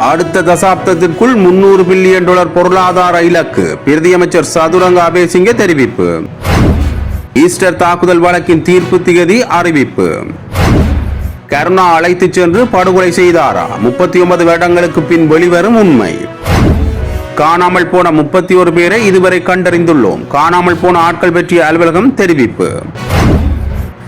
அடுத்த தசாப்தத்திற்குள் $300 பில்லியன் பொருளாதார இலக்கு பிரதியமைச்சர் சதுரங்க அபேசிங்க தெரிவிப்பு. ஈஸ்டர் தாக்குதல் வழக்கின் தீர்ப்பு திகதி அறிவிப்பு. கருணா அழைத்துச் சென்று படுகொலை செய்தாரா? 39 வருடங்களுக்கு பின் வெளிவரும் உண்மை. காணாமல் போன 31 பேரை இதுவரை கண்டறிந்துள்ளோம். காணாமல் போன ஆட்கள் பற்றிய அலுவலகம் தெரிவிப்பு.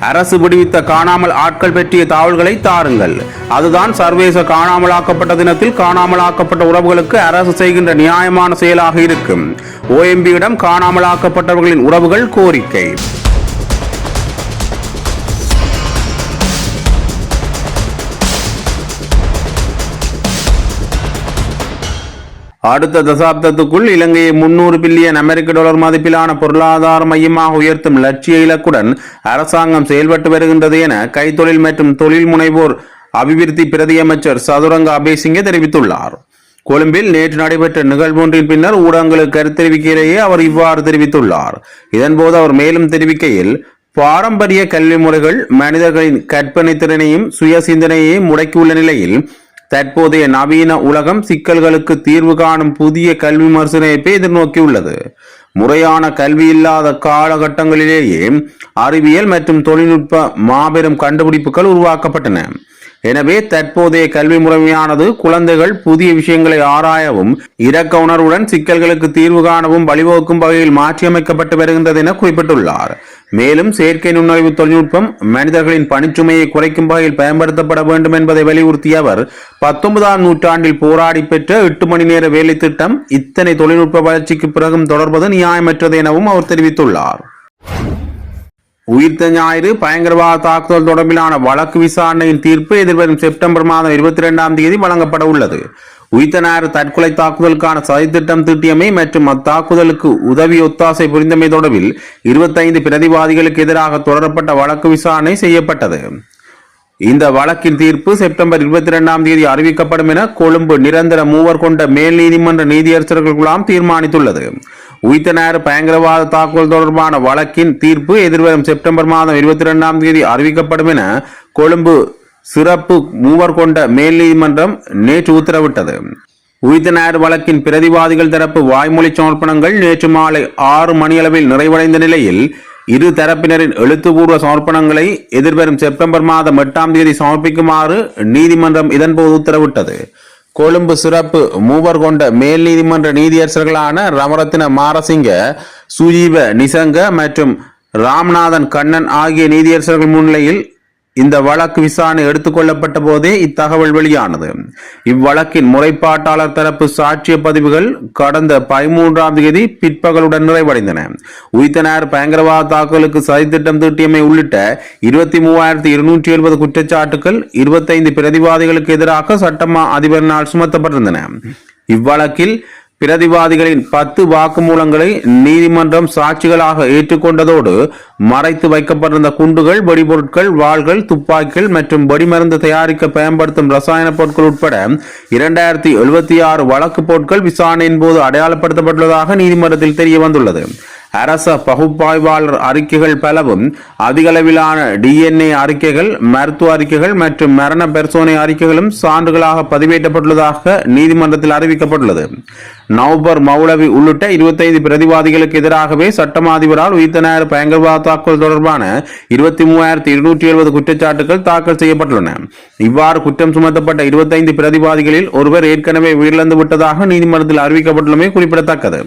அரசு விடுவித்த காணாமல் ஆட்கள் பற்றிய தகவல்களை தாருங்கள். அதுதான் சர்வதேச காணாமலாக்கப்பட்ட தினத்தில் காணாமலாக்கப்பட்ட உறவுகளுக்கு அரசு செய்கின்ற நியாயமான செயலாக இருக்கும். OMBயிடம் காணாமலாக்கப்பட்டவர்களின் உறவுகள் கோரிக்கை. அடுத்த தசாப்தத்துக்குள் இலங்கையை $300 பில்லியன் அமெரிக்க மதிப்பிலான பொருளாதார மையமாக உயர்த்தும் லட்சிய இலக்குடன் அரசாங்கம் செயல்பட்டு வருகின்றது என கைத்தொழில் மற்றும் தொழில் முனைவோர் அபிவிருத்தி பிரதியமைச்சர் சதுரங்க அபேசிங்க தெரிவித்துள்ளார். கொழும்பில் நேற்று நடைபெற்ற நிகழ்வொன்றின் பின்னர் ஊடகங்களுக்கு கருத்தெரிவிக்கையிலேயே அவர் இவ்வாறு தெரிவித்துள்ளார். இதன்போது அவர் மேலும் தெரிவிக்கையில், பாரம்பரிய கல்வி முறைகள் மனிதர்களின் கற்பனை திறனையும் சுய சிந்தனையையும் முடக்கியுள்ள நிலையில் தற்போதைய நவீன உலகம் சிக்கல்களுக்கு தீர்வு காணும் புதிய கல்வி மறுசீரமைப்பை எதிர்நோக்கியுள்ளது. முறையான கல்வி இல்லாத காலகட்டங்களிலேயே அறிவியல் மற்றும் தொழில்நுட்ப மாபெரும் கண்டுபிடிப்புகள் உருவாக்கப்பட்டன. எனவே தற்போதைய கல்வி முறைமையானது குழந்தைகள் புதிய விஷயங்களை ஆராயவும் இரக்க உணர்வுடன் சிக்கல்களுக்கு தீர்வு காணவும் வழிவகுக்கும் வகையில் மாற்றியமைக்கப்பட்டு வருகின்றது என குறிப்பிட்டுள்ளார். மேலும் செயற்கை நுண்ணறிவு தொழில்நுட்பம் மனிதர்களின் பணிச்சுமையை குறைக்கும் வகையில் பயன்படுத்தப்பட வேண்டும் என்பதை வலியுறுத்திய அவர், 19ஆம் நூற்றாண்டில் போராடி பெற்ற 8 மணி நேர வேலை திட்டம் இத்தனை தொழில்நுட்ப வளர்ச்சிக்கு பிறகும் தொடர்வது நியாயமற்றது எனவும் அவர் தெரிவித்துள்ளார். உயிர்த்த ஞாயிறு பயங்கரவாத தாக்குதல் தொடர்பிலான வழக்கு விசாரணையின் தீர்ப்பு எதிர்வரும் செப்டம்பர் மாதம் 22ஆம் தேதி வழங்கப்பட உள்ளது. உயிர்த்த ஞாயிறு தற்கொலை தாக்குதலுக்கான சதித்திட்டம் தீட்டியமை மற்றும் அத்தாக்குதலுக்கு உதவி ஒத்தாசை புரிந்தமை தொடர்பில் 25 பிரதிவாதிகளுக்கு எதிராக தொடரப்பட்ட வழக்கு விசாரணை செய்யப்பட்டது. இந்த வழக்கின் தீர்ப்பு செப்டம்பர் 22ஆம் தேதி அறிவிக்கப்படும் என கொழும்பு நிரந்தர மூவர் கொண்ட மேல் நீதிமன்ற நீதியரசர்கள் குழாம் தீர்மானித்துள்ளது. உயிர்த்த ஞாயிறு பயங்கரவாத தாக்குதல் தொடர்பான வழக்கின் தீர்ப்பு எதிர்வரும் செப்டம்பர் மாதம் 22ஆம் தேதி அறிவிக்கப்படும் என கொழும்பு சிறப்பு மூவர் கொண்ட மேல் நீதிமன்றம் நேற்று உத்தரவிட்டது. உயிர்த்த ஞாயிறு வழக்கின் பிரதிவாதிகள் தரப்பு வாய்மொழி சமர்ப்பணங்கள் நேற்று மாலை 6 மணியளவில் நிறைவடைந்த நிலையில் இரு தரப்பினரின் எழுத்துப்பூர்வ சமர்ப்பணங்களை எதிர்வரும் செப்டம்பர் மாதம் 8ஆம் தேதி சமர்ப்பிக்குமாறு நீதிமன்றம் இதன்போது உத்தரவிட்டது. கொழும்பு சிறப்பு மூவர் கொண்ட மேல் நீதிமன்ற நீதியரசர்களான ரமரத்தின மாரசிங்க, சுஜீவ நிசங்க மற்றும் ராம்நாதன் கண்ணன் ஆகிய நீதியரசர்கள் முன்னிலையில் இந்த வழக்கு விசாரணை எடுத்துக் கொள்ளப்பட்ட போதே இத்தகவல் வெளியானது. இவ்வழக்கின் முறைப்பாட்டாளர் தரப்பு சாட்சிய பதிவுகள் கடந்த 13ஆம் தேதி பிற்பகலுடன் நிறைவடைந்தன. உயிர்த்த ஞாயிறு பயங்கரவாத தாக்குதலுக்கு சதித்திட்டம் தீட்டியமை உள்ளிட்ட 23,270 குற்றச்சாட்டுகள் 25 பிரதிவாதிகளுக்கு எதிராக சட்டமா அதிபரினால் சுமத்தப்பட்டிருந்தன. இவ்வழக்கில் பிரதிவாதிகளின் 10 வாக்குமூலங்களை நீதிமன்றம் சாட்சிகளாக ஏற்றுக்கொண்டதோடு மறைத்து வைக்கப்பட்டிருந்த குண்டுகள், வெடிபொருட்கள், வாள்கள், துப்பாக்கிகள் மற்றும் வெடிமருந்து தயாரிக்க பயன்படுத்தும் ரசாயன பொருட்கள் உட்பட 2076 வழக்கு பொருட்கள் விசாரணையின் போது அடையாளப்படுத்தப்பட்டுள்ளதாக நீதிமன்றத்தில் தெரிய வந்துள்ளது. அரச பகுப்பாய்வாளர் அறிக்கைகள் பலவும், அதிகளவிலான DNA அறிக்கைகள், மருத்துவ அறிக்கைகள் மற்றும் மரண பரிசோதனை அறிக்கைகளும் சான்றுகளாக பதிவேற்றப்பட்டுள்ளதாக நீதிமன்றத்தில் அறிவிக்கப்பட்டுள்ளது. நவ்பர் மௌலவி உள்ளிட்ட 25 பிரதிவாதிகளுக்கு எதிராகவே சட்டமா அதிபரால் உயிர்த்த ஞாயிறு பயங்கரவாத தாக்குதல் தொடர்பான 23,270 குற்றச்சாட்டுகள் தாக்கல் செய்யப்பட்டுள்ளன. இவ்வாறு குற்றம் சுமத்தப்பட்ட 25 பிரதிவாதிகளில் ஒருவர் ஏற்கனவே உயிரிழந்து விட்டதாக நீதிமன்றத்தில் அறிவிக்கப்பட்டுள்ளமை குறிப்பிடத்தக்கது.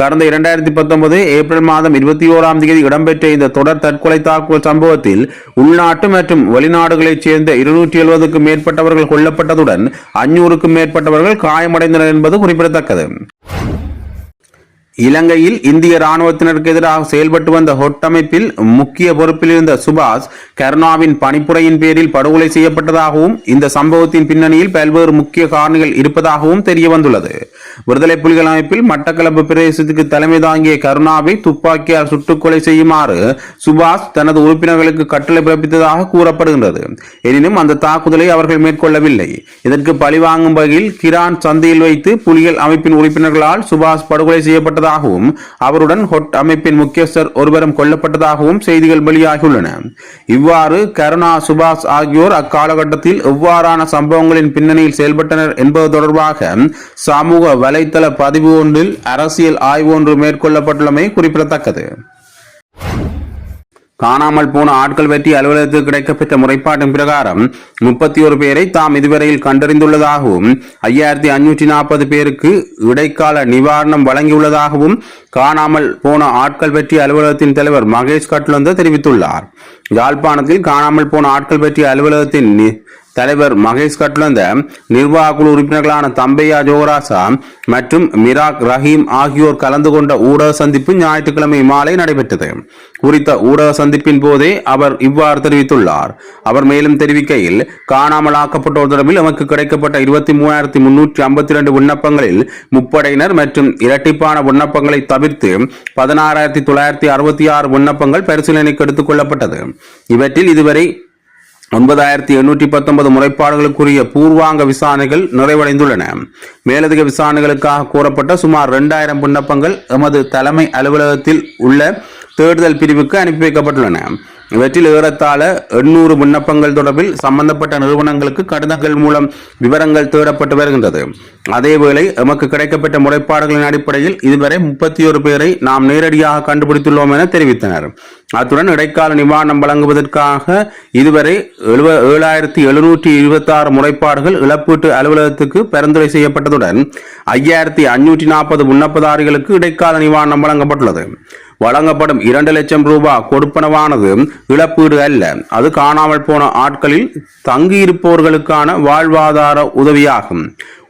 கடந்த 2019 ஏப்ரல் மாதம் 21ஆம் தேதி இடம்பெற்ற இந்த தொடர் தற்கொலை தாக்குதல் சம்பவத்தில் உள்நாட்டு மற்றும் வெளிநாடுகளைச் சேர்ந்த 270க்கும் மேற்பட்டவர்கள் கொல்லப்பட்டதுடன் 500க்கும் மேற்பட்டவர்கள் காயமடைந்தனர் என்பது குறிப்பிடத்தக்கது. இலங்கையில் இந்திய ராணுவத்தினருக்கு எதிராக செயல்பட்டு வந்த ஹொட்டமைப்பில் முக்கிய பொறுப்பில் இருந்த சுபாஷ் கருணாவின் பணிப்புரையின் பேரில் படுகொலை செய்யப்பட்டதாகவும் இந்த சம்பவத்தின் பின்னணியில் பல்வேறு முக்கிய காரணிகள் இருப்பதாகவும் தெரிய வந்துள்ளது. விடுதலை புலிகள் அமைப்பில் மட்டக்களப்பு பிரதேசத்துக்கு தலைமை தாங்கிய கருணாவை துப்பாக்கியால் சுட்டுக்கொலை செய்யுமாறு சுபாஷ் தனது உறுப்பினர்களுக்கு கட்டளை பிறப்பித்ததாக கூறப்படுகின்றது. எனினும் அந்த தாக்குதலை அவர்கள் மேற்கொள்ளவில்லை. இதற்கு பழிவாங்கும் வகையில் கிரான் சந்தையில் வைத்து புலிகள் அமைப்பின் உறுப்பினர்களால் சுபாஷ் படுகொலை செய்யப்பட்டதாக கொல்லப்பட்டதாகவும் அவருடன் ஹொட் அமைப்பின் முக்கியஸ்தர் ஒருவரும் கொல்லப்பட்டதாகவும் செய்திகள் வெளியாகியுள்ளன. இவ்வாறு கருணா, சுபாஷ் ஆகியோர் அக்காலகட்டத்தில் எவ்வாறான சம்பவங்களின் பின்னணியில் செயல்பட்டனர் என்பது தொடர்பாக சமூக வலைத்தள பதிவு ஒன்றில் அரசியல் ஆய்வு ஒன்று மேற்கொள்ளப்பட்டுள்ளமை குறிப்பிடத்தக்கது. காணாமல் போன ஆட்கள் பற்றி அலுவலகத்துக்கு கிடைக்கப்பெற்ற முறைப்பாட்டின் பிரகாரம் 31 பேரை தாம் இதுவரையில் கண்டறிந்துள்ளதாகவும் 5540 பேருக்கு இடைக்கால நிவாரணம் வழங்கியுள்ளதாகவும் காணாமல் போன ஆட்கள் பற்றி அலுவலகத்தின் தலைவர் மகேஷ் கட்லந்த தெரிவித்துள்ளார். யாழ்ப்பாணத்தில் காணாமல் போன ஆட்கள் பற்றி அலுவலகத்தின் தலைவர் மகேஷ் கட்லந்த நிர்வாக குழு உறுப்பினர்களான தம்பையா ஜோகராசா மற்றும் மிராக் ரஹீம் ஆகியோர் கலந்து கொண்ட ஊடக சந்திப்பு ஞாயிற்றுக்கிழமை மாலை நடைபெற்றது. குறித்த ஊடக சந்திப்பின் போதே அவர் இவ்வாறு தெரிவித்துள்ளார். அவர் மேலும் தெரிவிக்கையில், காணாமலாக்கப்பட்டோர் தொடர்பில் நமக்கு கிடைக்கப்பட்ட 23,352 விண்ணப்பங்களில் முப்படையினர் மற்றும் இரட்டிப்பான விண்ணப்பங்களை தவிர்த்து 16,966 விண்ணப்பங்கள் பரிசீலனைக்கு எடுத்துக் கொள்ளப்பட்டது. இவற்றில் இதுவரை 9,819 முறைப்பாடுகளுக்குரிய பூர்வாங்க விசாரணைகள் நிறைவடைந்துள்ளன. மேலதிக விசாரணைகளுக்காக கோரப்பட்ட சுமார் 2000 விண்ணப்பங்கள் எமது தலைமை அலுவலகத்தில் உள்ள தேடுதல் பிரிவுக்கு அனுப்பி வைக்கப்பட்டுள்ளன. இவற்றில் ஏறத்தாழ 800 விண்ணப்பங்கள் தொடர்பில் சம்பந்தப்பட்ட நிறுவனங்களுக்கு கடிதங்கள் மூலம் விவரங்கள் தேடப்பட்டு வருகின்றது. அதேவேளை எமக்கு கிடைக்கப்பட்ட முறைப்பாடுகளின் அடிப்படையில் இதுவரை 31 பேரை நாம் நேரடியாக கண்டுபிடித்துள்ளோம் என தெரிவித்தனர். அத்துடன் இடைக்கால நிவாரணம் வழங்குவதற்காக இதுவரை 7,726 முறைப்பாடுகள் இழப்பீட்டு அலுவலகத்துக்கு பரிந்துரை செய்யப்பட்டதுடன் 5,540 விண்ணப்பதாரிகளுக்கு இடைக்கால நிவாரணம் வழங்கப்பட்டுள்ளது. வழங்கப்படும் 2 லட்சம் ரூபாய் கொடுப்பனவானது இழப்பீடு அல்ல, அது காணாமல் போன ஆட்களில் தங்கியிருப்பவர்களுக்கான வாழ்வாதார உதவியாகும்.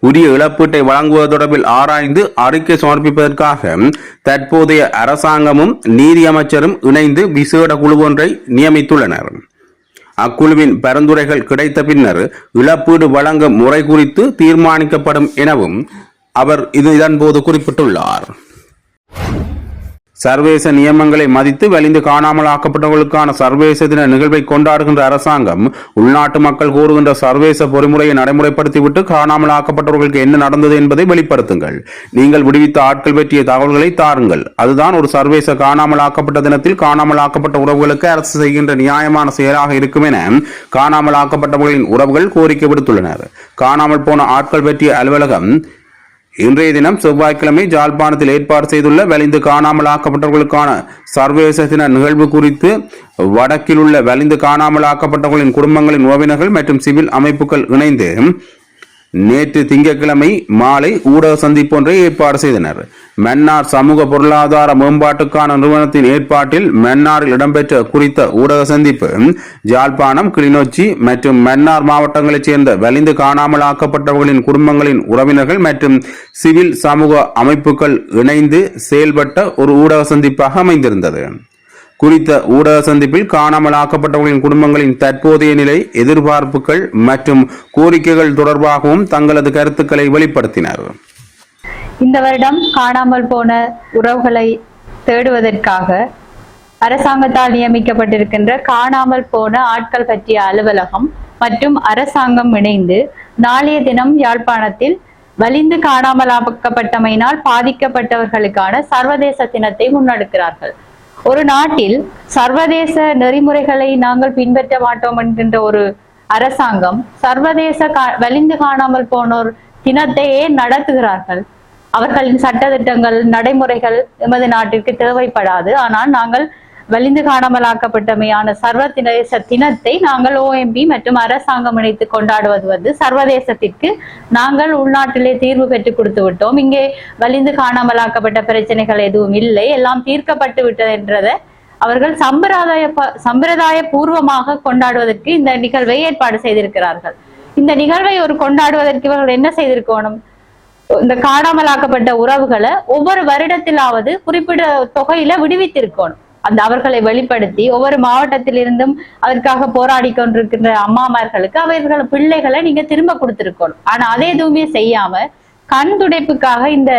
உரிய இழப்பீட்டை வழங்குவது தொடர்பில் ஆராய்ந்து அறிக்கை சமர்ப்பிப்பதற்காக தற்போதைய அரசாங்கமும் நீதி அமைச்சரும் இணைந்து விசேட குழு ஒன்றை நியமித்துள்ளனர். அக்குழுவின் பரிந்துரைகள் கிடைத்த பின்னர் இழப்பீடு வழங்கும் முறை குறித்து தீர்மானிக்கப்படும் எனவும் அவர் இதன்போது குறிப்பிட்டுள்ளார். சர்வதேச நியமங்களை மதித்து வலிந்து காணாமல் ஆக்கப்பட்டவர்களுக்கான சர்வதேச தின நிகழ்வை கொண்டாடுகின்ற அரசாங்கம் உள்நாட்டு மக்கள் கூறுகின்ற சர்வதேச பொறிமுறையை நடைமுறைப்படுத்திவிட்டு காணாமல் ஆக்கப்பட்டவர்களுக்கு என்ன நடந்தது என்பதை வெளிப்படுத்துங்கள். நீங்கள் விடுவித்த ஆட்கள் பற்றிய தகவல்களை தாருங்கள். அதுதான் ஒரு சர்வதேச காணாமல் ஆக்கப்பட்ட தினத்தில் காணாமல் ஆக்கப்பட்ட உறவுகளுக்கு அரசு செய்கின்ற நியாயமான செயலாக இருக்கும் என காணாமல் ஆக்கப்பட்டவர்களின் உறவுகள் கோரிக்கை விடுத்துள்ளனர். காணாமல் போன ஆட்கள் பற்றிய அலுவலகம் இன்றைய தினம் செவ்வாய்க்கிழமை ஜாழ்ப்பாணத்தில் ஏற்பாடு செய்துள்ள வலிந்து காணாமல் ஆக்கப்பட்டவர்களுக்கான சர்வதேச தின நிகழ்வு குறித்து வடக்கில் உள்ள வலிந்து காணாமல் ஆக்கப்பட்டவர்களின் குடும்பங்களின் உறவினர்கள் மற்றும் சிவில் அமைப்புகள் இணைந்து நேற்று திங்கட்கிழமை மாலை ஊடக சந்திப்பு ஒன்றை ஏற்பாடு செய்தனர். மன்னார் சமூக பொருளாதார மேம்பாட்டுக்கான நிறுவனத்தின் ஏற்பாட்டில் மன்னாரில் இடம்பெற்ற குறித்த ஊடக சந்திப்பு யாழ்ப்பாணம், கிளிநொச்சி மற்றும் மன்னார் மாவட்டங்களைச் சேர்ந்த வலிந்து காணாமல் ஆக்கப்பட்டவர்களின் குடும்பங்களின் உறவினர்கள் மற்றும் சிவில் சமூக அமைப்புகள் இணைந்து செயல்பட்ட ஒரு ஊடக சந்திப்பாக அமைந்திருந்தது. குறித்த ஊடக சந்திப்பில் காணாமல் ஆக்கப்பட்டவர்களின் குடும்பங்களின் தற்போதைய நிலை, எதிர்பார்ப்புகள் மற்றும் கோரிக்கைகள் தொடர்பாகவும் தங்களது கருத்துக்களை வெளிப்படுத்தினர். இந்த வருடம் காணாமல் போன உறவுகளை தேடுவதற்காக அரசாங்கத்தால் நியமிக்கப்பட்டிருக்கின்ற காணாமல் போன ஆட்கள் பற்றிய அலுவலகம் மற்றும் அரசாங்கம் இணைந்து நாளைய தினம் யாழ்ப்பாணத்தில் வலிந்து காணாமல் ஆக்கப்பட்டமையினால் பாதிக்கப்பட்டவர்களுக்கான சர்வதேச தினத்தை முன்னெடுக்கிறார்கள். ஒரு நாட்டில் சர்வதேச நெறிமுறைகளை நாங்கள் பின்பற்ற மாட்டோம் என்கின்ற ஒரு அரசாங்கம் சர்வதேச வலிந்து காணாமல் போனோர் தினத்தையே நடத்துகிறார்கள். அவர்களின் சட்டத்திட்டங்கள், நடைமுறைகள் எமது நாட்டிற்கு தேவைப்படாது. ஆனால் நாங்கள் வலிந்து காணாமலாக்கப்பட்டமையான சர்வதேச தினத்தை நாங்கள் OMP மற்றும் அரசாங்கம் இணைத்து கொண்டாடுவது சர்வதேசத்திற்கு நாங்கள் உள்நாட்டிலே தீர்வு பெற்றுக் கொடுத்து விட்டோம், இங்கே வலிந்து காணாமலாக்கப்பட்ட பிரச்சனைகள் எதுவும் இல்லை, எல்லாம் தீர்க்கப்பட்டு விட்டது என்றதை அவர்கள் சம்பிரதாய பூர்வமாக கொண்டாடுவதற்கு இந்த நிகழ்வை ஏற்பாடு செய்திருக்கிறார்கள். இந்த நிகழ்வை கொண்டாடுவதற்கு இவர்கள் என்ன செய்திருக்கணும்? இந்த காணாமலாக்கப்பட்ட உறவுகளை ஒவ்வொரு வருடத்திலாவது குறிப்பிட்ட தொகையில விடுவித்திருக்கணும். அந்த அவர்களை வெளிப்படுத்தி ஒவ்வொரு மாவட்டத்திலிருந்தும் அதற்காக போராடி கொண்டிருக்கின்ற அம்மாமார்களுக்கு அவர்கள் பிள்ளைகளை நீங்க திரும்ப கொடுத்திருக்கணும். ஆனா அதே எதுவுமே செய்யாம கண் துடைப்புக்காக இந்த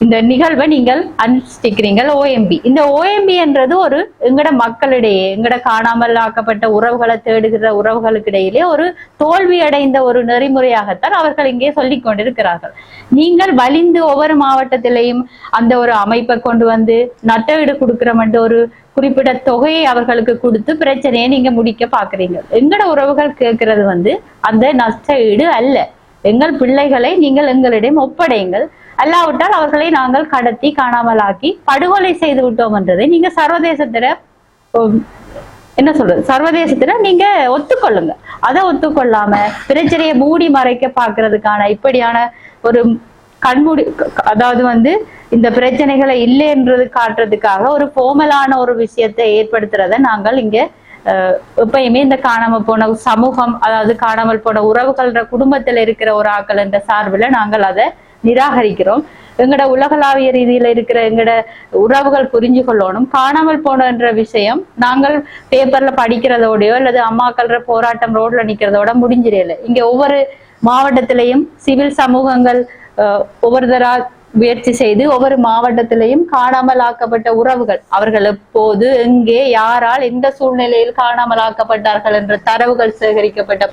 இந்த நிகழ்வை நீங்கள் அனுஷ்டிக்கிறீங்கள் ஓஎம்பி. இந்த ஓஎம்பி என்றது ஒரு எங்கட மக்களிடையே, எங்கட காணாமல் ஆக்கப்பட்ட உறவுகளை தேடுகிற உறவுகளுக்கு இடையிலே ஒரு தோல்வி அடைந்த ஒரு நெறிமுறையாகத்தான் அவர்கள் இங்கே சொல்லிக் கொண்டிருக்கிறார்கள். நீங்கள் வலிந்து ஒவ்வொரு மாவட்டத்திலையும் அந்த ஒரு அமைப்பை கொண்டு வந்து நட்டஈடு கொடுக்கிறோம் என்ற ஒரு குறிப்பிட்ட தொகையை அவர்களுக்கு கொடுத்து பிரச்சனையை நீங்க முடிக்க பாக்குறீங்க. எங்கட உறவுகள் கேட்கறது அந்த நஷ்ட ஈடு அல்ல. எங்கள் பிள்ளைகளை நீங்கள் எங்களிடம் ஒப்படையுங்கள், அல்லாவிட்டால் அவர்களை நாங்கள் கடத்தி காணாமலாக்கி படுகொலை செய்து விட்டோம் என்றதை நீங்க சர்வதேசத்திட என்ன சொல்றது, சர்வதேசத்திட நீங்க ஒத்துக்கொள்ளுங்க. அதை ஒத்துக்கொள்ளாம பிரச்சனையை மூடி மறைக்க பாக்குறதுக்கான இப்படியான ஒரு கண்மூடி, அதாவது இந்த பிரச்சனைகளை இல்லைன்றது காட்டுறதுக்காக ஒரு ஃபோர்மலான ஒரு விஷயத்தை ஏற்படுத்துறத நாங்கள் இங்க எப்பயுமே இந்த காணாம போன சமூகம், அதாவது காணாமல் போன உறவுகள்ன்ற குடும்பத்துல இருக்கிற ஒரு ஆக்கள் என்ற சார்பில் நாங்கள் அதை நிராகரிக்கிறோம். எங்கட உலகளாவிய ரீதியில இருக்கிற எங்கட உறவுகள் புரிஞ்சு கொள்ளணும். காணாமல் போனன்ற விஷயம் நாங்கள் பேப்பர்ல படிக்கிறதோடயோ அல்லது அம்மாக்கள்ற போராட்டம் ரோட்ல நிக்கிறதோட முடிஞ்சிடல. இங்க ஒவ்வொரு மாவட்டத்திலையும் சிவில் சமூகங்கள் ஒவ்வொருத்தரா முயற்சி செய்து ஒவ்வொரு மாவட்டத்திலையும் காணாமல் ஆக்கப்பட்ட உறவுகள், அவர்கள் எப்போது எங்கே யாரால் எந்த சூழ்நிலையில் காணாமல் ஆக்கப்பட்டார்கள் என்ற தரவுகள் சேகரிக்கப்பட்ட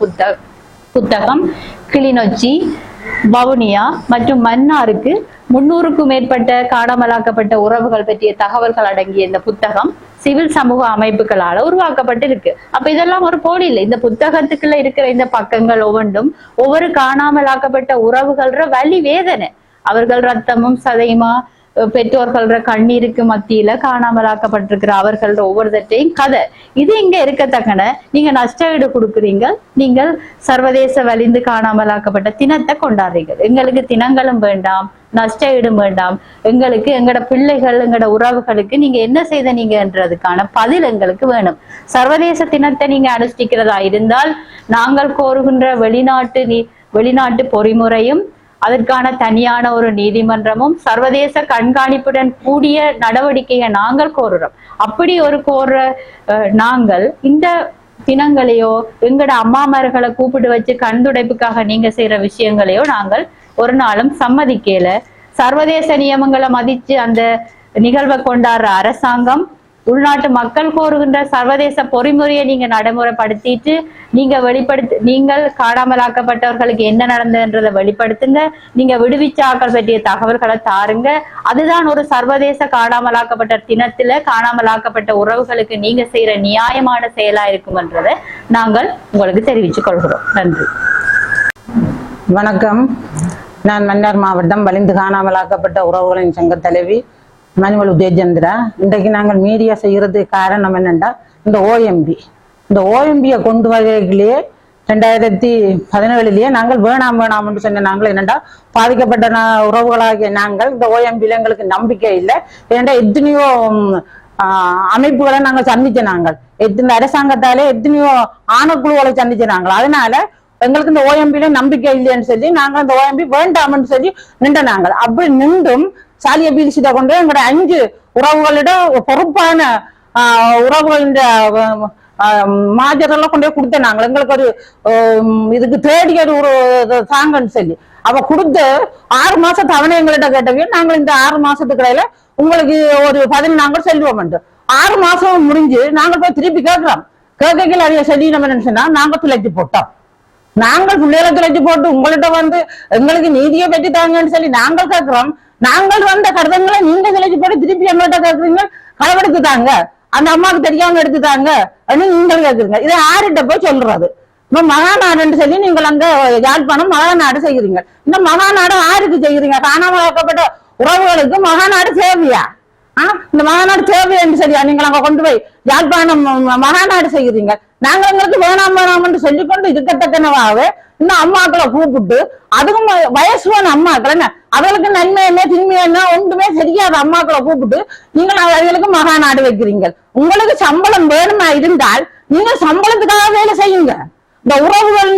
புத்தகம் கிளிநொச்சி, வவுனியா மற்றும் மன்னாருக்கு 300க்கும் மேற்பட்ட காணாமலாக்கப்பட்ட உறவுகள் பற்றிய தகவல்கள் அடங்கிய இந்த புத்தகம் சிவில் சமூக அமைப்புகளால உருவாக்கப்பட்டிருக்கு. அப்ப இதெல்லாம் ஒரு போலி இல்லை. இந்த புத்தகத்துக்குள்ள இருக்கிற இந்த பக்கங்கள் ஒவ்வொன்றும் ஒவ்வொரு காணாமலாக்கப்பட்ட உறவுகள்ற வலி வேதனை, அவர்கள் ரத்தமும் சதையுமா பெற்றோர்கள்ற கண்ணீருக்கு மத்தியில காணாமலாக்கப்பட்டிருக்கிற அவர்கள ஒவ்வொருத்தையும் கதை. இது இங்க இருக்கத்தக்கன நீங்க நஷ்ட ஈடு கொடுக்குறீங்க, நீங்கள் சர்வதேச வலிந்து காணாமலாக்கப்பட்ட தினத்தை கொண்டாடுறீங்க. எங்களுக்கு தினங்களும் வேண்டாம், நஷ்ட ஈடும் வேண்டாம். எங்களுக்கு எங்கட பிள்ளைகள் எங்கட உறவுகளுக்கு நீங்க என்ன செய்த நீங்கன்றதுக்கான பதில் எங்களுக்கு வேணும். சர்வதேச தினத்தை நீங்க அனுஷ்டிக்கிறதா இருந்தால் நாங்கள் கோருகின்ற வெளிநாட்டு பொறிமுறையும் அதற்கான தனியான ஒரு நீதிமன்றமும் சர்வதேச கண்காணிப்புடன் கூடிய நடவடிக்கையை நாங்கள் கோருறோம். அப்படி ஒரு கோர்ற நாங்கள் இந்த தினங்களையோ எங்கட அம்மாமார்களை கூப்பிட்டு வச்சு கண்துடைப்புக்காக நீங்க செய்யற விஷயங்களையோ நாங்கள் ஒரு நாளும் சம்மதிக்கல. சர்வதேச நியமங்களை மதிச்சு அந்த நிகழ்வை கொண்டாடுற அரசாங்கம் உள்நாட்டு மக்கள் கோருகின்ற சர்வதேச பொறிமுறையை நீங்க நடைமுறைப்படுத்திட்டு நீங்கள் காணாமலாக்கப்பட்டவர்களுக்கு என்ன நடந்ததுன்றதை வெளிப்படுத்துங்க. நீங்க விடுவிச்ச ஆக்கள் பற்றிய தகவல்களை தாருங்க. அதுதான் ஒரு சர்வதேச காணாமலாக்கப்பட்ட தினத்துல காணாமலாக்கப்பட்ட உறவுகளுக்கு நீங்க செய்யற நியாயமான செயலா இருக்கும்ன்றதை நாங்கள் உங்களுக்கு தெரிவித்துக் கொள்கிறோம். நன்றி. வணக்கம். நான் மன்னார் மாவட்டம் வலிந்து காணாமலாக்கப்பட்ட உறவுகளின் சங்க தலைவி மணிமல் உதயச்சந்திரா. இன்றைக்கு நாங்கள் மீடியா செய்யறதுக்கு காரணம் என்னென்னா, இந்த ஓஎம்பியை கொண்டு வரையிலேயே 2017 நாங்கள் வேணாம்னு சொன்ன நாங்கள் என்னென்னா, பாதிக்கப்பட்ட உறவுகளாகிய நாங்கள் இந்த ஓஎம்பியில எங்களுக்கு நம்பிக்கை இல்லை. ஏன்னா எத்தனையோ அமைப்புகளை நாங்கள் சந்திச்ச நாங்கள் இந்த அரசாங்கத்தாலே எத்தனையோ ஆணைக்குழுக்களை சந்திச்ச நாங்கள். அதனால எங்களுக்கு இந்த ஓஎம்பியில நம்பிக்கை இல்லைன்னு சொல்லி நாங்கள் இந்த ஓஎம்பி வேண்டாம்னு சொல்லி நின்ற நாங்கள். அப்படி நின்றும் சாலிய பீலிசிட்ட கொண்டு எங்களோட 5 உறவுகளிடம் பொறுப்பான உறவுகளின் மாஜரெல்லாம் கொண்டு போய் கொடுத்த நாங்கள். எங்களுக்கு ஒரு இதுக்கு தேடிய ஒரு சாங்கன்னு சொல்லி அவ கொடுத்து 6 மாசம் தவணை எங்கள்கிட்ட கேட்டவே நாங்கள் இந்த 6 மாசத்துக்கு இடையில உங்களுக்கு ஒரு 10 நாங்கள் செல்வோம். 6 மாசம் முடிஞ்சு நாங்கள் போய் திருப்பி கேட்கிறோம். கேட்கல அதைய சொல்லி நம்ம நினைச்சோன்னா நாங்கள் துளைச்சி போட்டோம். நாங்கள் பிள்ளைகளை துளைச்சி போட்டு உங்கள்கிட்ட எங்களுக்கு நீதியை பெற்று தாங்கன்னு சொல்லி நாங்கள் கேட்கிறோம். நாங்கள் வந்த கருதங்களை நீங்க துளைச்சி போட்டு திருப்பி எங்கள்கிட்ட கேட்குறீங்க, களவெடுத்து தாங்க, அந்த அம்மாவுக்கு தெரியாம எடுத்துட்டாங்க அப்படின்னு நீங்கள் கேட்குறீங்க. இதை யார்கிட்ட போய் சொல்றது? இப்ப மகாநாடுன்னு சொல்லி நீங்கள் அங்க யாழ்ப்பாணம் மகாநாடு செய்கிறீங்க. இந்த மகாநாடு யாருக்கு செய்கிறீங்க? காணாமலாக்கப்பட்ட உறவுகளுக்கு மகாநாடு தேவையா? இந்த மகாநாடு தேவை என்று சரியா நீங்கள் அங்க கொண்டு போய் யாழ்ப்பாணம் மகாநாடு செய்கிறீங்க. நாங்கள் எங்களுக்கு வேணாம்னு சொல்லிக்கொண்டு இருக்கத்தக்கனவாக இந்த அம்மாக்களை கூப்பிட்டு, அதுவும் வயசுவான அம்மாக்கள் என்ன அவளுக்கு நன்மை என்ன தின்மை என்ன ஒன்றுமே தெரியாத அம்மாக்களை கூப்பிட்டு நீங்கள் அவர்களுக்கு மகாநாடு வைக்கிறீங்க. உங்களுக்கு சம்பளம் வேணுமா இருந்தால் நீங்க சம்பளத்துக்காக வேலை செய்யுங்க. இந்த உறவுகள்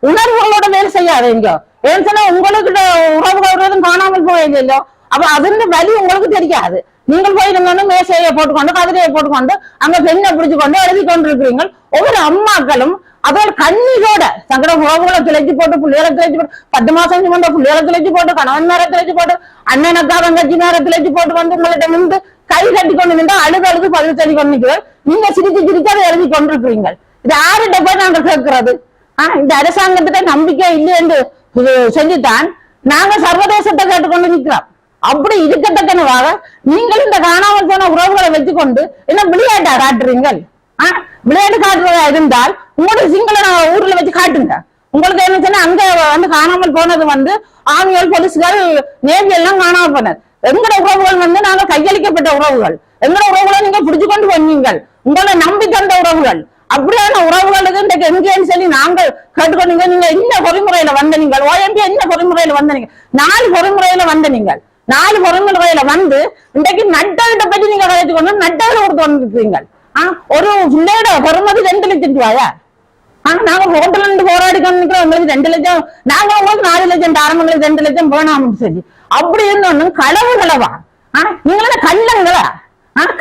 உணர்வுகளோட வேலை செய்யாதீங்க. ஏன்னு சொன்னா உங்களுக்கு உறவுகள் காணாமல் போயில்லையோ, அப்ப அதுன்னு வலி உங்களுக்கு தெரியாது. நீங்கள் போயிருந்தோன்னு மேசையை போட்டுக்கொண்டு கதிரையை போட்டுக்கொண்டு அங்க பெண்ணை பிடிச்சு கொண்டு எழுதி கொண்டிருக்கிறீங்க. ஒவ்வொரு அம்மாக்களும் அதோட கண்ணீரோட தங்களோட உறவுகளை கிளச்சி போட்டு பிள்ளைகளை கிளச்சி போட்டு 10 மாசம் சுமந்த பிள்ளைகளை கிளச்சி போட்டு கணவன் மேல கிளச்சி போட்டு அண்ணனக்கா தங்கச்சி மேல கிளச்சி போட்டு வந்து உங்கள்ட்ட நின்று கை கட்டி கொண்டு நின்று அழுது பதில் சொல்லி கொண்டு நிற்கிறோம். நீங்க சிரிச்சு அதை எழுதி கொண்டிருக்கிறீங்க. இது யாருகிட்ட போய் நாங்க கேட்கிறது? இந்த அரசாங்கத்திட்ட நம்பிக்கை இல்லை என்று செஞ்சுதான் நாங்க சர்வதேசத்தை கேட்டுக்கொண்டு நிற்கிறோம். அப்படி இருக்கத்தக்கனவாக நீங்கள் இந்த காணாமல் போன உறவுகளை வச்சுக்கொண்டு என்ன விளையாட்டா காட்டுறீங்கள்? விளையாட்டு காட்டுறதா இருந்தால் உங்களோட சிங்கள ஊர்ல வச்சு காட்டுங்க. உங்களுக்கு என்ன சொன்னா அங்க வந்து காணாமல் போனது வந்து ஆர்மிகள் போலீஸ்கள் நேவி எல்லாம் காணாமல் போனது. எங்களோட உறவுகள் வந்து நாங்க கையளிக்கப்பட்ட உறவுகள். எங்களோட உறவுகளை நீங்க பிடிச்சு கொண்டு வந்தீங்கள். உங்களை நம்பி தந்த உறவுகள். அப்படியான உறவுகளுக்கு இன்றைக்கு எங்கேன்னு சொல்லி நாங்கள் கேட்டுக்கொண்டீங்க. நீங்க என்ன பொறிமுறையில வந்த நீங்கள் OMP என்ன பொறிமுறையில வந்த நீங்க 4 பொறிமுறையில வந்த நீங்கள் 4 பொறிமுறையில வந்து இன்றைக்கு நட்டத்தை பற்றி நீங்க கதைச்சு கொண்டு நட்டத்தை கொடுத்து வந்துருக்கீங்க. ஒரு பிள்ளையோட பெருமதி 2 லட்சம் ரூபாயா? நாங்க ஹோட்டல் இருந்து போராடி கொண்டிருக்கிறோம். உங்களுக்கு 2 லட்சம், நாங்க உங்களுக்கு 4 லட்சம் ஆரம்பங்களுக்கு 2 லட்சம் வேணாம்னு சொல்லி அப்படி இருந்தோன்னு களவு களவா? நீங்கள கள்ளங்களா?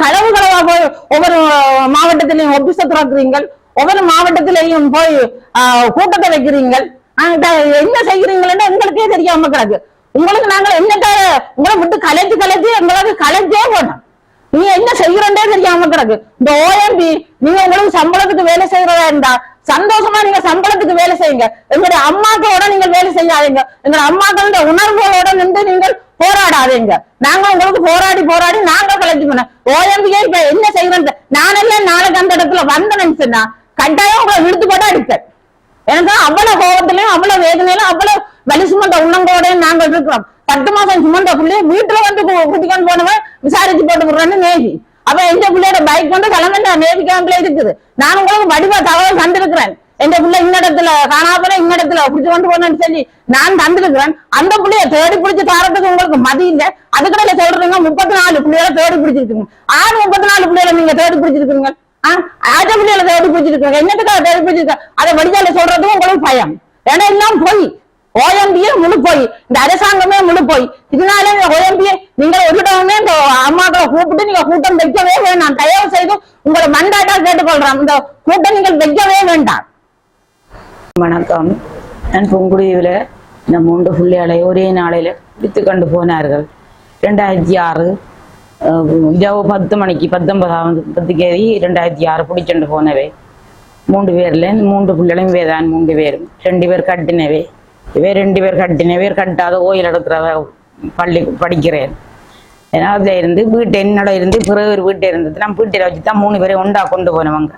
களவு களவா போய் ஒவ்வொரு மாவட்டத்திலையும் ஒபிச திறக்கிறீங்கள், ஒவ்வொரு மாவட்டத்திலையும் போய் கூட்டத்தை வைக்கிறீங்கள். என்ன செய்கிறீங்களன்னு எங்களுக்கே தெரியாம கிடக்கு. உங்களுக்கு நாங்கள் என்னக்கா உங்களை விட்டு கலைச்சு எங்களுக்கு கலைச்சே போனோம். நீங்க என்ன செய்யறே தெரியாம கிடக்கு. இந்த OMP நீங்க உங்களுக்கு சம்பளத்துக்கு வேலை செய்யறதா இருந்தா சந்தோஷமா நீங்க சம்பளத்துக்கு வேலை செய்யுங்க. எங்களுடைய அம்மாக்களோட நீங்கள் வேலை செய்யாதீங்க. எங்களுடைய அம்மாக்களோட உணர்வுகளோட நின்று நீங்கள் போராடாதீங்க. நாங்க உங்களுக்கு போராடி நாங்க கலைச்சு போனோம். OMP இப்ப என்ன செய்யறேன் நானெல்லாம் நாளைக்கு அந்த இடத்துல வந்தேன்னு சொன்னா கட்டாயம் உங்களை விடுத்து போட அடிப்பேன். எனக்கு அவ்வளவு கோபத்திலையும் அவ்வளவு வேதனையிலும் அவ்வளவு வலி சுமந்த உண்ணங்கோடையும் நாங்கள் இருக்கிறோம். 10 மாசம் சுமந்த பிள்ளைய வீட்டுல வந்து கூட்டிக்கொண்டு போனவன் விசாரிச்சு போட்டு போடுறேன்னு நேவி. அப்ப எந்த பிள்ளையோட பைக் வந்து கிளம்பி நேவி கேம்ப்ல இருக்குது. நான் உங்களுக்கு வடிவா தகவல் தந்திருக்கிறேன். எந்த பிள்ளை இன்னிடத்துல காணாமல இன்னிடத்துல பிடிச்சு கொண்டு போனேன்னு சொல்லி நான் தந்திருக்கிறேன். அந்த பிள்ளைய தேடி பிடிச்சு தாரத்துக்கு உங்களுக்கு மதி இல்லை. அதுக்கடையில சொல்றீங்க 34 பிள்ளைகளை தேடி பிடிச்சிருக்கீங்க. 34 பிள்ளைகளை நீங்க தேடி பிடிச்சிருக்கீங்க. ஆட்ட பிள்ளைகளை தேடி பிடிச்சிருக்காங்க. என்னத்துக்காக தேடி பிடிச்சிருக்க அதை வடிகால சொல்றதுக்கும் உங்களுக்கு பயம். ஏன்னா எல்லாம் போய் OMP முழு போய் இந்த அரசாங்கமே முழு போய். இதனால OMP நீங்க ஒரு இடமே இந்த அம்மாக்களை கூப்பிட்டு நீங்க கூட்டம் வைக்கவே வேண்டாம். தயவு செய்து உங்களை மண்டாட்டா கேட்டுக்கொள்றோம். இந்த கூட்டம் நீங்கள் வைக்கவே வேண்டாம். வணக்கம். நான் புங்குடியில் இந்த 3 பிள்ளைகளை ஒரே நாளையில பிடித்து கொண்டு போனார்கள். 2006 இரவு 10 மணிக்கு 19ஆம் தேதி 2006 பிடிச்சுட்டு போனவே. 3 பேர்ல 3 பிள்ளைகளும் வேதான் 3 பேரும். 2 பேர் கட்டினவே. 2 பேர் கட்டினவே கட்டாத கோயில் எடுக்கிற பள்ளி படிக்கிறேன். ஏன்னா அதுல இருந்து வீட்டு என்னோட இருந்து பிறகு ஒரு வீட்டை இருந்தது. நான் வீட்டில் வச்சுதான் 3 பேரை ஒண்டா கொண்டு போனவங்க.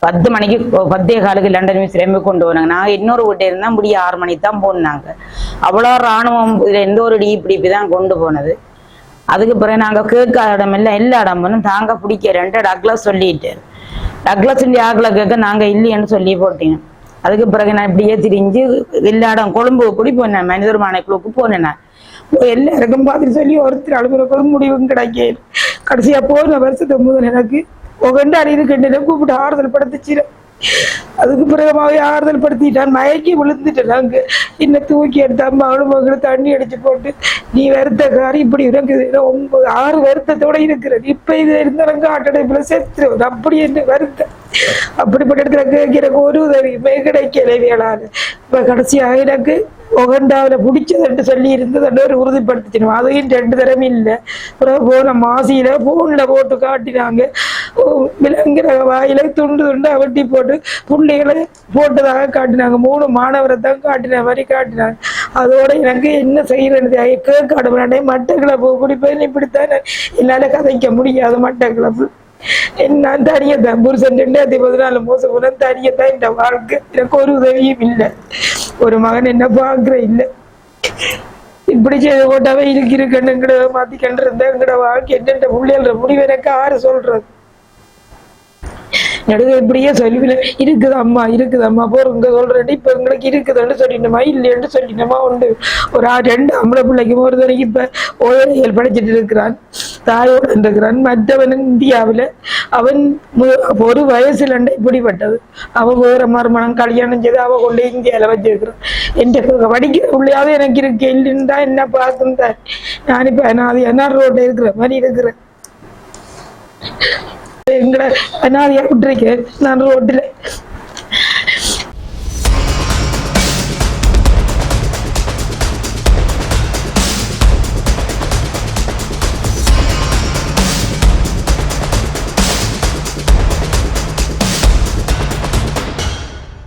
10 மணிக்கு 10:15 லண்டன் மிஸ்ரேமே கொண்டு போனாங்க. நாங்கள் இன்னொரு வீட்டை இருந்தா முடிய 6 மணிக்கு தான் போனாங்க. அவ்வளோ இராணுவம் இதுல எந்த ஒரு டிபிடிபி தான் கொண்டு போனது. அதுக்கு பிறகு நாங்கள் கேட்காத இடம் இல்லை எல்லா இடமும் தாங்க பிடிக்கிறேன்ட்டு டக்ளஸ் சொல்லிட்டாரு. டக்ளஸ் சொல்லி ஆக்களை கேட்க நாங்கள் இல்லைன்னு சொல்லி போட்டீங்க. அதுக்கு பிறகு நான் இப்படியே திரிஞ்சு எல்லா இடம் கொழும்பு கூடி போனேன். மனிதர் மாநிலக்குழுக்கு போனேன். நான் எல்லாருக்கும் பார்த்துட்டு சொல்லி ஒருத்தர் அலுவலகம் முடிவும் கிடைக்க கடைசியா போன வருஷத்து முதல் எனக்கு ஒகண்டாடி இருக்கின்ற கூப்பிட்டு ஆறுதல் படுத்துச்சு. அதுக்கு பிறகு ஆறுதல் படுத்திட்டான். மயக்கி விழுந்துட்டேன். நாங்க இன்னும் தூக்கி எடுத்த மகளும் தண்ணி அடிச்சு போட்டு நீ வருத்தக்காரி இப்படி இருக்குது 6 வருத்தத்தோட இருக்கிறது. இப்ப இது இருந்தாலும் காட்டடைப்புல செத்துருவது அப்படி என்ன வருத்தம். அப்படிப்பட்ட இடத்துல எனக்கு ஒரு உதவியுமே கிடைக்கல வேளாண். இப்ப கடைசியாக எனக்கு ஒகண்டாவில பிடிச்சதுன்னு சொல்லி இருந்தது ஒரு உறுதிப்படுத்திக்கணும். அதையும் 2 தடவை இல்லை. பிறகு போன மாசியில போன்ல போட்டு காட்டினாங்க. விலங்குற வாயில துண்டு அவட்டி போட்டு புள்ளைகளை போட்டதாக காட்டினாங்க. 3 மாணவரை தான் காட்டின மாதிரி காட்டினாங்க. அதோட எனக்கு என்ன செய்யறது கேட்காடு மட்டக்கிழப்பு பிடிப்பேன். இப்படித்தான் என்னால கதைக்க முடியாது. மட்டக்கிழப்பு நான் தனியத்தான் புருஷன் 2014 மோசம் போன தனியத்தான் இந்த வாழ்க்கை. எனக்கு ஒரு உதவியும் இல்லை. ஒரு மகன் என்ன பாக்குற இல்லை. இப்படி செய்து போட்டாவே இருக்கணும் எங்கட மாத்திக்கண்டு இருந்தா எங்கட வாழ்க்கை என்னென்ன பிள்ளைகள முடிவு எனக்கு யாரு சொல்றது. நடுக இப்படியே சொல்லுவேன் இருக்குதம்மா போறங்க சொல்றேன். இப்ப எங்களுக்கு இருக்குதுன்னு சொல்லிட்டோமா இல்லைன்னு சொல்லிட்டோமா உண்டு. ஒரு 2 ஆம்பளை பிள்ளைக்கு ஒரு தடவைக்கு இப்ப ஓயல் படிச்சுட்டு இருக்கிறான். தாயோடு இருக்கிறான். மற்றவன் இந்தியாவில அவன் ஒரு வயசுல இப்படிப்பட்டது. அவன் வேற மறுமணம் கல்யாணம் செய்து அவ கொண்டு இந்தியாவில வச்சிருக்கிறான். என் படிக்கிற பிள்ளையாவது எனக்கு இருக்கு இல்லைன்னு என்ன பார்த்துதான் நான் இப்ப நான் ரோட்ல இருக்கிற மாதிரி இருக்கிறேன். எங்கட அனாதையா விட்டுருக்கேன் நான் ரோட்டில்.